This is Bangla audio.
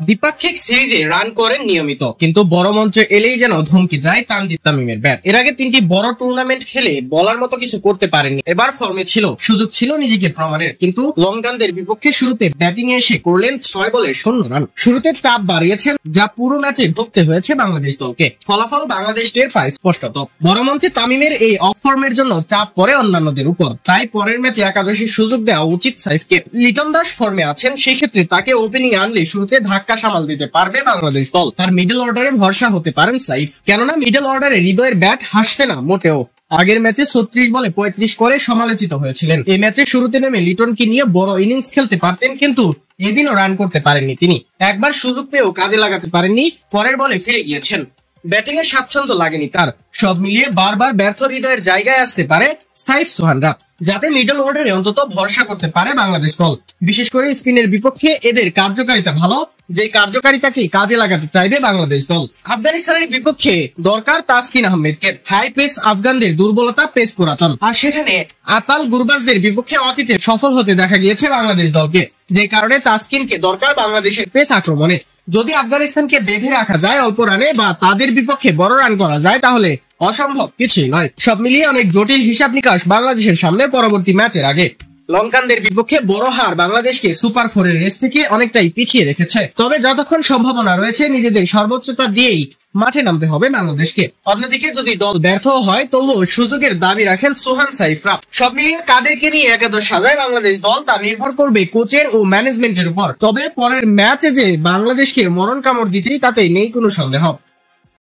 দ্বিপাক্ষিক সিরিজে রান করেন নিয়মিত, কিন্তু বড় মঞ্চে এলেই যেন ধমকে যায় তানজিদ তামিমের ব্যাট। এর আগে 3টি বড় টুর্নামেন্ট খেলে বলার মতো কিছু করতে পারেননি। এবার ফর্মে ছিল, সুযোগ ছিল নিজেকে প্রমাণের, কিন্তু লঙ্কানদের বিপক্ষে শুরুতে ব্যাটিং এ এসে করলেন 6 বলে 0 রান। শুরুতে চাপ বাড়িয়েছেন, যা পুরো ম্যাচে ভুগতে হয়েছে বাংলাদেশ দলকে। ফলাফল বাংলাদেশ টের পায় স্পষ্টত। বড় মঞ্চে তামিমের এই অফ ফর্মের জন্য চাপ পড়ে অন্যান্যদের উপর, তাই পরের ম্যাচে একাদশীর সুযোগ দেওয়া উচিত সাইফকে। লিটন দাস ফর্মে আছেন, সেই ক্ষেত্রে তাকে ওপেনিং আনলে শুরুতে ধাক্কা সামাল দিতে পারবে বাংলাদেশ দল। তার মিডল অর্ডারে ভরসা হতে পারেন সাইফ, কেননা মিডল অর্ডারে হৃদয়ের ব্যাট হাসছে না মোটেও। আগের ম্যাচে 36 বলে 35 করে সমালোচিত হয়েছিলেন। এই ম্যাচে শুরুতে নেমে লিটনকে নিয়ে বড় ইনিংস খেলতে পারতেন, কিন্তু এদিনও রান করতে পারেননি তিনি। একবার সুযোগ পেয়েও কাজে লাগাতে পারেননি, পরের বলে ফিরে গিয়েছেন। ব্যাটিং এর স্বাচ্ছন্দ্য লাগেনি তার। সব মিলিয়ে বারবার ব্যর্থ হৃদয়ের জায়গায় আসতে পারে সাইফ সোহানরা, যাতে মিডল অর্ডারে অন্তত ভরসা করতে পারে বাংলাদেশ দল। বিশেষ করে স্পিনের বিপক্ষে এদের কার্যকারিতা ভালো, যে কার্যকারিতাকে কাজে লাগাতে চাইবে বাংলাদেশ দল। আফগানিস্তানের বিপক্ষে দরকার তাসকিন আহমেদকে। হাই পেস আফগানদের দুর্বলতা পেস পুরাতন, আর সেখানে আতাল গুরবাজদের বিপক্ষে অতীতে সফল হতে দেখা গিয়েছে বাংলাদেশ দলকে, যে কারণে তাসকিনকে দরকার বাংলাদেশের পেস আক্রমণে। যদি আফগানিস্তানকে বেঁধে রাখা যায় অল্প রানে বা তাদের বিপক্ষে বড় রান করা যায়, তাহলে অসম্ভব কিছুই নয়। সব মিলিয়ে অনেক জটিল হিসাব নিকাশ বাংলাদেশের সামনে পরবর্তী ম্যাচের আগে। লঙ্কানদের বিপক্ষে বড় হার বাংলাদেশকে সুপার 4 এর রেস থেকে অনেকটাই পিছিয়ে রেখেছে। তবে যতক্ষণ সম্ভাবনা রয়েছে নিজেদের সর্বোচ্চতা দিয়েই মাঠে নামতে হবে বাংলাদেশকে। অন্যদিকে যদি দল ব্যর্থ হয়, তবুও সুযোগের দাবি রাখেন সোহান সাইফরা। সব মিলিয়ে কাদেরকে নিয়ে একাদশ সাজায় বাংলাদেশ দল, তা নির্ভর করবে কোচের ও ম্যানেজমেন্টের উপর। তবে পরের ম্যাচে যে বাংলাদেশকে মরণ কামড় দিতেই তাতে নেই কোনো সন্দেহ।